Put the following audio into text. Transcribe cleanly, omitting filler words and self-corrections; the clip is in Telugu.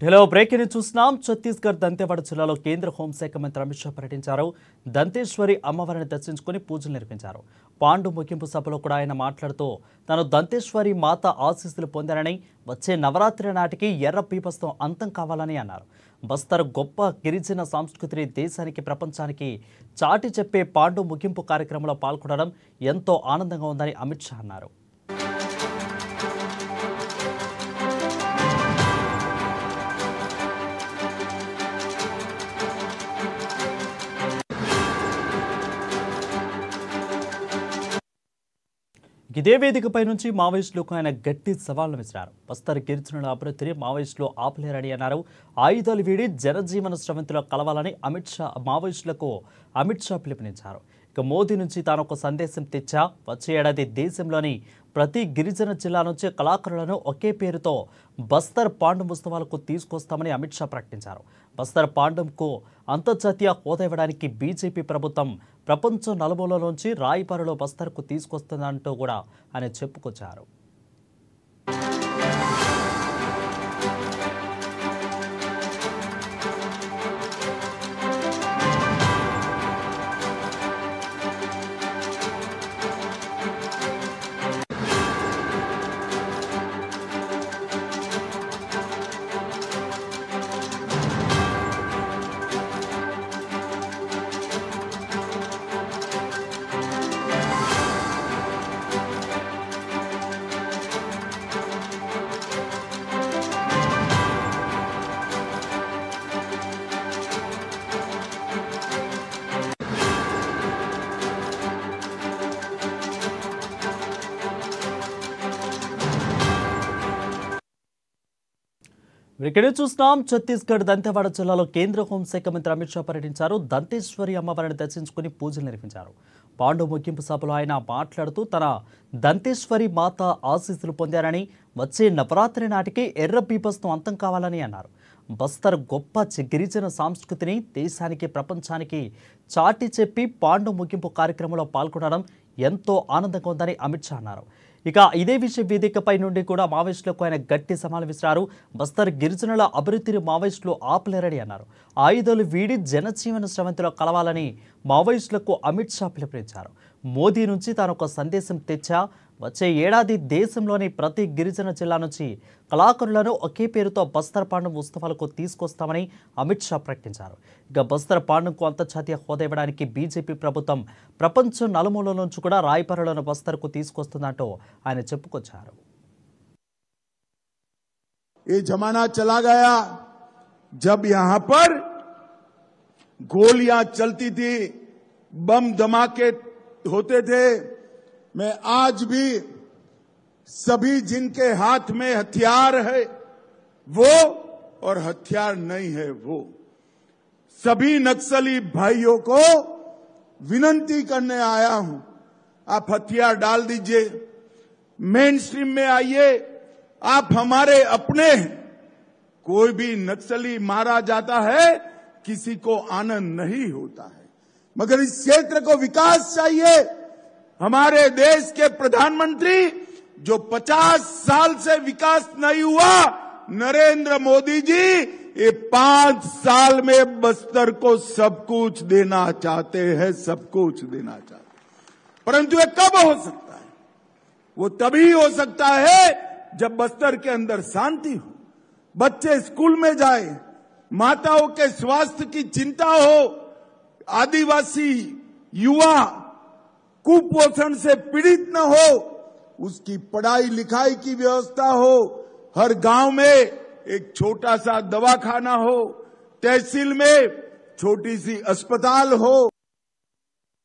హలో బ్రేకింగ్ న్యూస్ చూస్తున్నాం. ఛత్తీస్గఢ్ దంతెవాడ జిల్లాలో కేంద్ర హోంశాఖ మంత్రి అమిత్ షా పర్యటించారు. దంతేశ్వరి అమ్మవారిని దర్శించుకుని పూజలు నిర్వహించారు. పాండు ముగింపు సభలో కూడా ఆయన మాట్లాడుతూ తాను దంతేశ్వరి మాత ఆశీస్సులు పొందారని, వచ్చే నవరాత్రి నాటికి ఎర్ర పీపస్తం అంతం కావాలని అన్నారు. బస్తర్ గొప్ప గిరిజన సంస్కృతిని దేశానికి ప్రపంచానికి చాటి చెప్పే పాండు ముగింపు కార్యక్రమంలో పాల్గొనడం ఎంతో ఆనందంగా ఉందని అమిత్ షా అన్నారు. ఇదే వేదికపై నుంచి మావోయిస్టులకు ఆయన గట్టి సవాళ్లు విసిరారు. బస్తర్ గిరిజనుల అభివృద్ధిని మావోయిస్టులు ఆపలేరని అన్నారు. ఆయుధాలు వీడి జనజీవన స్రవంతిలో కలవాలని మావోయిస్టులకు అమిత్ షా పిలుపునిచ్చారు. ఇక మోదీ నుంచి తాను ఒక సందేశం తెచ్చా, వచ్చే ఏడాది దేశంలోని ప్రతి గిరిజన జిల్లా నుంచి కళాకారులను ఒకే పేరుతో బస్తర్ పాండం ఉత్సవాలకు తీసుకొస్తామని అమిత్ షా ప్రకటించారు. బస్తర్ పాండంకు అంతర్జాతీయ హోదా ఇవ్వడానికి బీజేపీ ప్రభుత్వం ప్రపంచం నలుమూలలోంచి రాయబారులో బస్తర్కు తీసుకొస్తుందంటూ కూడా ఆయన చెప్పుకొచ్చారు. ఇక్కడ చూస్తున్నాం. ఛత్తీస్గఢ్ దంతెవాడ జిల్లాలో కేంద్ర హోంశాఖ మంత్రి అమిత్ షా పర్యటించారు. దంతేశ్వరి అమ్మవారిని దర్శించుకుని పూజలు నిర్వహించారు. పాండు ముగింపు సభలో ఆయన మాట్లాడుతూ తన దంతేశ్వరి మాత ఆశీస్సులు పొందారని, వచ్చే నవరాత్రి నాటికి ఎర్ర పీపస్తం అంతం కావాలని అన్నారు. బస్తర్ గొప్ప గిరిజన సంస్కృతిని దేశానికి ప్రపంచానికి చాటి చెప్పి పాండు ముగింపు కార్యక్రమంలో పాల్గొనడం ఎంతో ఆనందంగా ఉందని అమిత్ షా అన్నారు. ఇక ఇదే విషయ వేదికపై నుండి కూడా మావోయిస్టులకు ఆయన గట్టి సవాలు విసిరారు. బస్తర్ గిరిజనుల అభివృద్ధిని మావోయిస్టులు ఆపలేరని అన్నారు. ఆయుధాలు వీడి జనజీవన స్రవంతిలో కలవాలని మావోయిస్టులకు అమిత్ షా పిలుపునిచ్చారు. మోదీ నుంచి తాను ఒక సందేశం తెచ్చా, వచ్చే ఏడాది దేశంలోని ప్రతి గిరిజన జిల్లా నుంచి కళాకారులను ఒకే పేరుతో బస్తర్ పాండం ఉత్సవాలకు తీసుకొస్తామని అమిత్ షా ప్రకటించారు. ఇక బస్తర్ పాండంకు అంతర్జాతీయ హోదా ఇవ్వడానికి బీజేపీ ప్రభుత్వం ప్రపంచం నలుమూలల నుంచి కూడా రాయబారులను బస్తర్కు తీసుకొస్తుందంటూ ఆయన చెప్పుకొచ్చారు. ये जमाना चला गया जब यहां पर गोलियां चलती थी, बम धमाके होते थे। मैं आज भी सभी जिनके हाथ में हथियार है वो और हथियार नहीं है वो सभी नक्सली भाइयों को विनती करने आया हूं, आप हथियार डाल दीजिए, मेन स्ट्रीम में आइए, आप हमारे अपने हैं। कोई भी नक्सली मारा जाता है, किसी को आनंद नहीं होता है, मगर इस क्षेत्र को विकास चाहिए। हमारे देश के प्रधानमंत्री जो 50 साल से विकास नहीं हुआ, नरेंद्र मोदी जी ये 5 साल में बस्तर को सब कुछ देना चाहते हैं, सब कुछ देना चाहते हैं। परंतु ये कब हो सकता है? वो तभी हो सकता है जब बस्तर के अंदर शांति हो, बच्चे स्कूल में जाए, माताओं के स्वास्थ्य की चिंता हो, आदिवासी युवा कुपोषण से पीड़ित न हो, उसकी पढ़ाई लिखाई की व्यवस्था हो, हर गांव में एक छोटा सा दवाखाना हो, तहसील में छोटी सी अस्पताल हो।